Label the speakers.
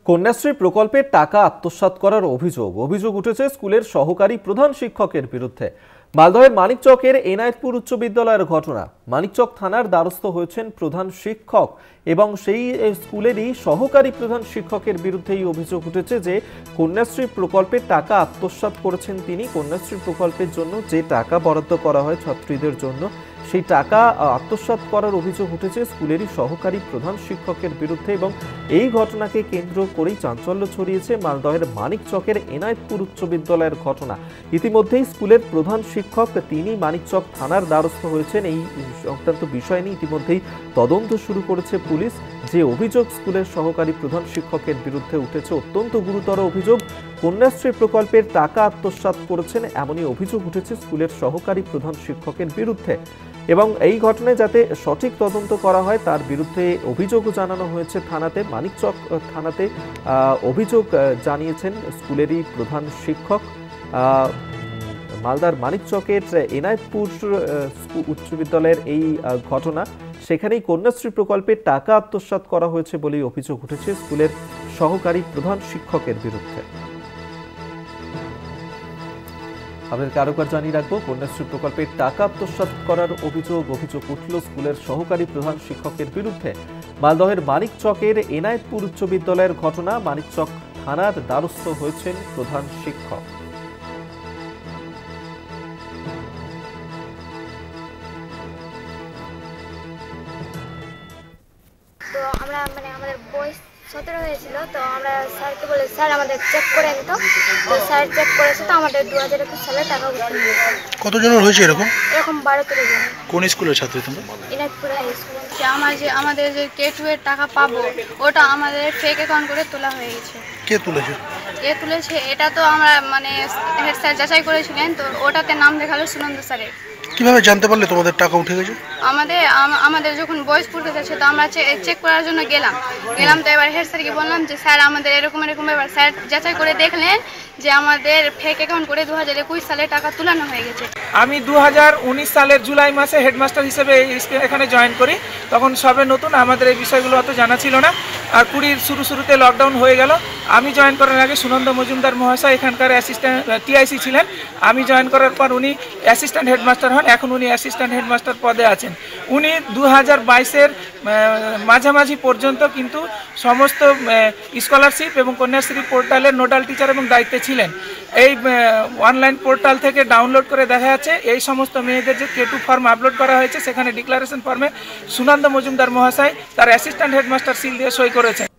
Speaker 1: কন্যাশ্রী প্রকল্পের টাকা আত্মসাৎ করার অভিযোগ উঠেছে স্কুলের সহকারী প্রধান শিক্ষকের বিরুদ্ধে। মালদহের মানিকচকের এনায়েতপুর উচ্চ বিদ্যালয়ের ঘটনা। মানিকচক থানার দ্বারস্থ হয়েছেন প্রধান শিক্ষক এবং সেই স্কুলেরই সহকারী প্রধান শিক্ষকের বিরুদ্ধে এই অভিযোগ উঠেছে যে কন্যাশ্রী প্রকল্পের টাকা আত্মসাৎ করেছেন তিনি। কন্যাশ্রী প্রকল্পের জন্য যে টাকা বরাদ্দ করা হয় ছাত্রীদের জন্য, সেই টাকা আত্মসাৎ করার অভিযোগ উঠেছে স্কুলেরই সহকারী প্রধান শিক্ষকের বিরুদ্ধে এবং এই ঘটনাকে কেন্দ্র করেই চাঞ্চল্য ছড়িয়েছে মালদহের মানিকচকের এনায়েতপুর উচ্চ বিদ্যালয়ের ঘটনা। ইতিমধ্যেই স্কুলের প্রধান শিক্ষক তিনি মানিকচক থানার দ্বারস্থ হয়েছেন। এই সংক্রান্ত বিষয় নিয়ে ইতিমধ্যেই তদন্ত শুরু করেছে পুলিশ। যে অভিযোগ স্কুলের সহকারী প্রধান শিক্ষকের বিরুদ্ধে উঠেছে অত্যন্ত গুরুতর অভিযোগ। কন্যাশ্রী প্রকল্পের টাকা আত্মসাৎ করেছেন এমনই অভিযোগ উঠেছে স্কুলের সহকারী প্রধান শিক্ষকের বিরুদ্ধে এবং এই ঘটনায় যাতে সঠিক তদন্ত করা হয় তার বিরুদ্ধে অভিযোগও জানানো হয়েছে থানাতে। মানিকচক থানাতে অভিযোগ জানিয়েছেন স্কুলেরই প্রধান শিক্ষক। মালদার মানিকচকের এনায়েতপুর উচ্চ বিদ্যালয়ের এই ঘটনা, সেখানেই কন্যাশ্রী প্রকল্পের টাকা আত্মসাৎ করা হয়েছে বলেই অভিযোগ উঠেছে স্কুলের সহকারী প্রধান শিক্ষকের বিরুদ্ধে। আপনাদেরকে আরো একবার জানিয়ে রাখবো, কন্যাশ্রী প্রকল্পের টাকা আত্মসাৎ করার অভিযোগ উঠল স্কুলের সহকারী প্রধান শিক্ষকের বিরুদ্ধে। মালদহের মানিকচকের এনায়েতপুর উচ্চ বিদ্যালয়ের ঘটনা। মানিকচক থানার দ্বারস্থ হয়েছেন প্রধান শিক্ষক।
Speaker 2: তো আমরা আমাদের বয়স 17 হয়েছিল, তো আমরা স্যারকে বলে স্যার আমাদের চেক করে নিত। তো স্যার চেক করেছে, তো আমাদের 2021 সালে টাকা উঠে নিয়েছে।
Speaker 3: কতজনের হয়েছে এরকম?
Speaker 2: 12-13 জন।
Speaker 3: কোন স্কুলের ছাত্রী তোমরা?
Speaker 2: Enayetpur high school.
Speaker 4: আমাদের যে K2 এর টাকা পাবো ওটা আমাদের ফেক অ্যাকাউন্ট করে তোলা হয়ে গেছে।
Speaker 3: কে তুলেছে?
Speaker 4: এটা তো আমরা হেড স্যার যাচাই করেছিলেন, তো ওটাতে নাম দেখালো সুনন্দ স্যারের।
Speaker 3: কিভাবে জানতে পারলে তোমাদের টাকা উঠে গেছে?
Speaker 4: আমাদের যখন বয়স পড়তে যাচ্ছে তো আমরা চেক করার জন্য গেলাম। তো এবার হেড স্যারকে বললাম যে স্যার আমাদের এরকম এবার স্যার যাচাই করে দেখলেন যে আমাদের ফেক অ্যাকাউন্ট করে 2021 সালে টাকা তুলানো হয়ে গেছে।
Speaker 5: আমি 2019 সালের জুলাই মাসে হেডমাস্টার হিসেবে এখানে জয়েন করি। তখন সবে নতুন, আমাদের এই বিষয়গুলো অত জানা ছিল না। আর 20 শুরুতে লকডাউন হয়ে গেল। আমি জয়েন করার আগে সুনন্দ মজুমদার মহাশয় এখানকার অ্যাসিস্ট্যান্ট টিআইসি ছিলেন। আমি জয়েন করার পর উনি অ্যাসিস্ট্যান্ট হেডমাস্টার হন। এখন উনি অ্যাসিস্ট্যান্ট হেডমাস্টার পদে আছেন। উনি 2022-এর মাঝামাঝি পর্যন্ত কিন্তু সমস্ত স্কলারশিপ এবং কন্যাশ্রী পোর্টালের নোডাল টিচার এবং দায়িত্বে ছিলেন। এই অনলাইন পোর্টাল থেকে ডাউনলোড করে দেখা যাচ্ছে এই সমস্ত মেয়েদের যে K2 ফর্ম আপলোড করা হয়েছে, সেখানে ডিক্লারেশন ফর্মে সুনন্দ মজুমদার মহাশয় তার অ্যাসিস্ট্যান্ট হেডমাস্টার সিল দিয়ে সই করেছেন।